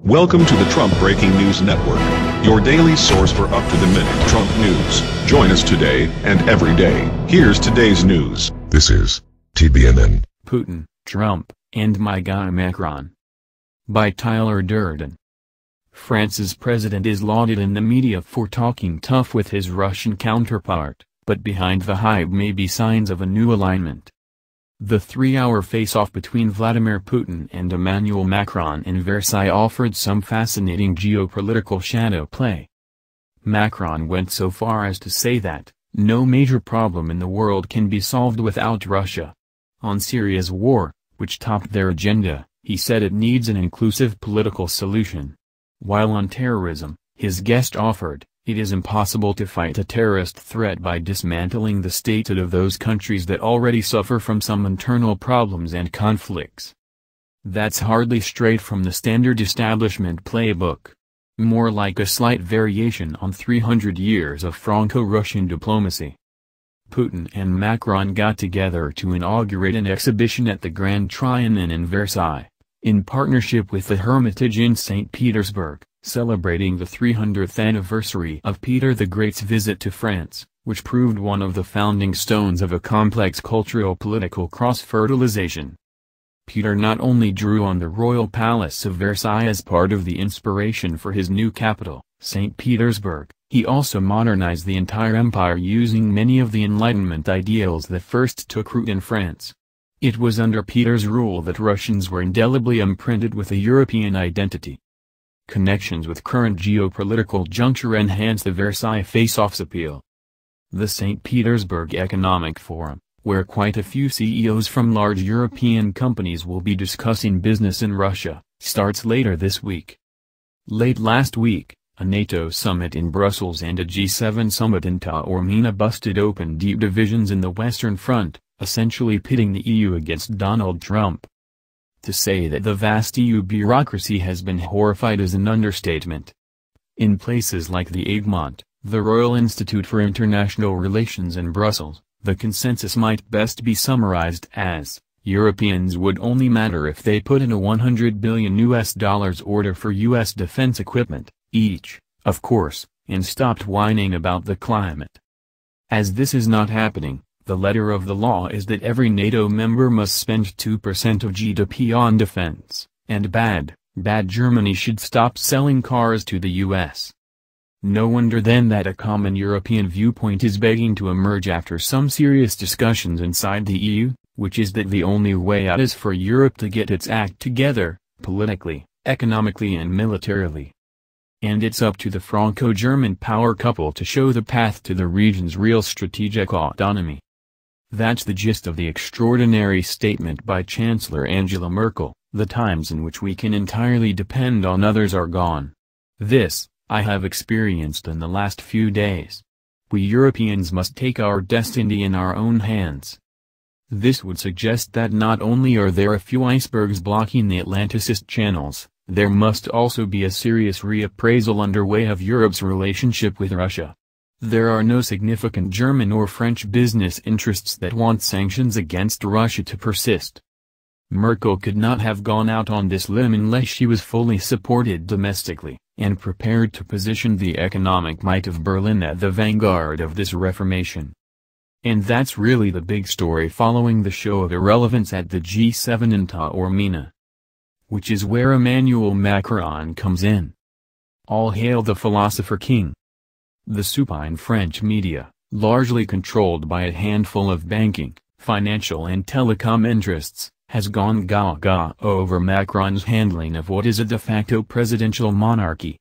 Welcome to the Trump Breaking News Network, your daily source for up-to-the-minute Trump news. Join us today and every day. Here's today's news. This is TBNN. Putin, Trump, and my guy Macron. By Tyler Durden. France's president is lauded in the media for talking tough with his Russian counterpart, but behind the hype may be signs of a new alignment. The 3-hour face-off between Vladimir Putin and Emmanuel Macron in Versailles offered some fascinating geopolitical shadow play. Macron went so far as to say that, no major problem in the world can be solved without Russia. On Syria's war, which topped their agenda, he said it needs an inclusive political solution. While on terrorism, his guest offered, it is impossible to fight a terrorist threat by dismantling the statehood of those countries that already suffer from some internal problems and conflicts. That's hardly straight from the standard establishment playbook. More like a slight variation on 300 years of Franco-Russian diplomacy. Putin and Macron got together to inaugurate an exhibition at the Grand Trianon in Versailles, in partnership with the Hermitage in St. Petersburg, celebrating the 300th anniversary of Peter the Great's visit to France, which proved one of the founding stones of a complex cultural-political cross-fertilization. Peter not only drew on the royal palace of Versailles as part of the inspiration for his new capital, St. Petersburg, he also modernized the entire empire using many of the Enlightenment ideals that first took root in France. It was under Peter's rule that Russians were indelibly imprinted with a European identity. Connections with current geopolitical juncture enhance the Versailles face-off's appeal. The St. Petersburg Economic Forum, where quite a few CEOs from large European companies will be discussing business in Russia, starts later this week. Late last week, a NATO summit in Brussels and a G7 summit in Taormina busted open deep divisions in the Western Front, essentially pitting the EU against Donald Trump. To say that the vast EU bureaucracy has been horrified is an understatement. In places like the Egmont, the Royal Institute for International Relations in Brussels, the consensus might best be summarized as, Europeans would only matter if they put in a $100 billion order for US defense equipment, each, of course, and stopped whining about the climate. As this is not happening, the letter of the law is that every NATO member must spend 2% of GDP on defense, and bad Germany should stop selling cars to the US. No wonder then that a common European viewpoint is begging to emerge after some serious discussions inside the EU, which is that the only way out is for Europe to get its act together, politically, economically and militarily. And it's up to the Franco-German power couple to show the path to the region's real strategic autonomy. That's the gist of the extraordinary statement by Chancellor Angela Merkel, the times in which we can entirely depend on others are gone. This, I have experienced in the last few days. We Europeans must take our destiny in our own hands. This would suggest that not only are there a few icebergs blocking the Atlanticist channels, there must also be a serious reappraisal underway of Europe's relationship with Russia. There are no significant German or French business interests that want sanctions against Russia to persist. Merkel could not have gone out on this limb unless she was fully supported domestically, and prepared to position the economic might of Berlin at the vanguard of this reformation. And that's really the big story following the show of irrelevance at the G7 in Taormina. Which is where Emmanuel Macron comes in. All hail the philosopher king. The supine French media, largely controlled by a handful of banking, financial and telecom interests, has gone gaga over Macron's handling of what is a de facto presidential monarchy.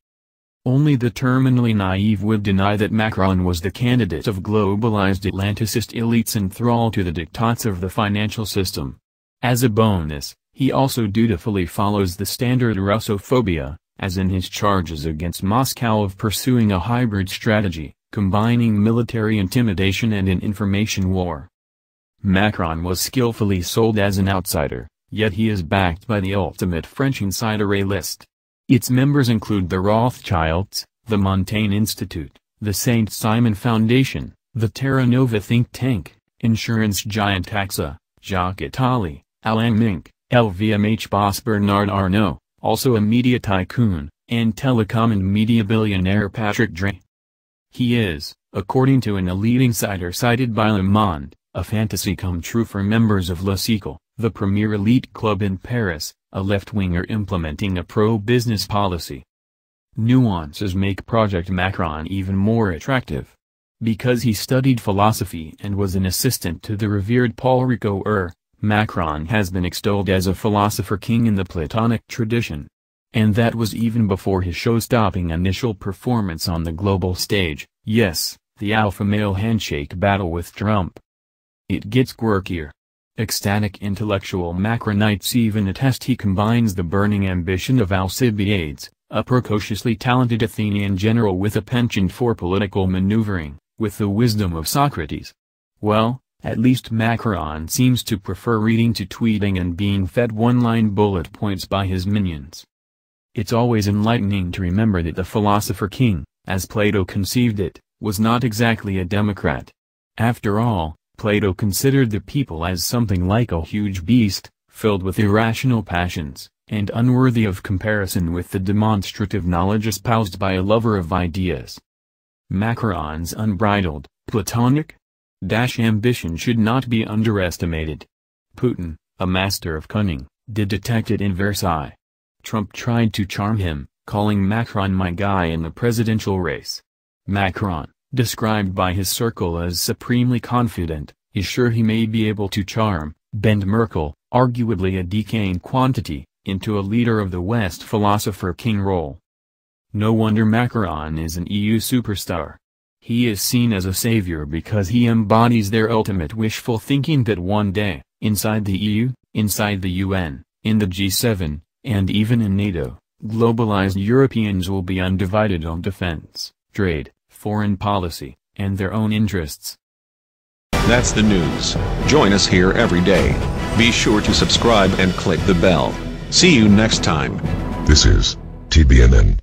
Only the terminally naive would deny that Macron was the candidate of globalized Atlanticist elites enthralled to the diktats of the financial system. As a bonus, he also dutifully follows the standard Russophobia, as in his charges against Moscow of pursuing a hybrid strategy, combining military intimidation and an information war. Macron was skillfully sold as an outsider, yet he is backed by the ultimate French insider A-list. Its members include the Rothschilds, the Montaigne Institute, the St. Simon Foundation, the Terra Nova think tank, insurance giant AXA, Jacques Attali, Alain Mink, LVMH boss Bernard Arnault, also a media tycoon, and telecom and media billionaire Patrick Drahi. He is, according to an elite insider cited by Le Monde, a fantasy come true for members of Le Cercle, the premier elite club in Paris, a left-winger implementing a pro-business policy. Nuances make Project Macron even more attractive. Because he studied philosophy and was an assistant to the revered Paul Ricoeur, Macron has been extolled as a philosopher king in the Platonic tradition. And that was even before his show-stopping initial performance on the global stage, yes, the alpha male handshake battle with Trump. It gets quirkier. Ecstatic intellectual Macronites even attest he combines the burning ambition of Alcibiades, a precociously talented Athenian general with a penchant for political maneuvering, with the wisdom of Socrates. Well, at least Macron seems to prefer reading to tweeting and being fed one-line bullet points by his minions. It's always enlightening to remember that the philosopher king, as Plato conceived it, was not exactly a democrat. After all, Plato considered the people as something like a huge beast, filled with irrational passions, and unworthy of comparison with the demonstrative knowledge espoused by a lover of ideas. Macron's unbridled, Platonic ambition should not be underestimated. Putin, a master of cunning, did detect it in Versailles. Trump tried to charm him, calling Macron my guy in the presidential race. Macron, described by his circle as supremely confident, is sure he may be able to bend Merkel, arguably a decaying quantity, into a leader of the West philosopher king role. No wonder Macron is an EU superstar. He is seen as a savior because he embodies their ultimate wishful thinking that one day, inside the EU, inside the UN, in the G7, and even in NATO, globalized Europeans will be undivided on defense, trade, foreign policy, and their own interests. That's the news. Join us here every day. Be sure to subscribe and click the bell. See you next time. This is TBNN.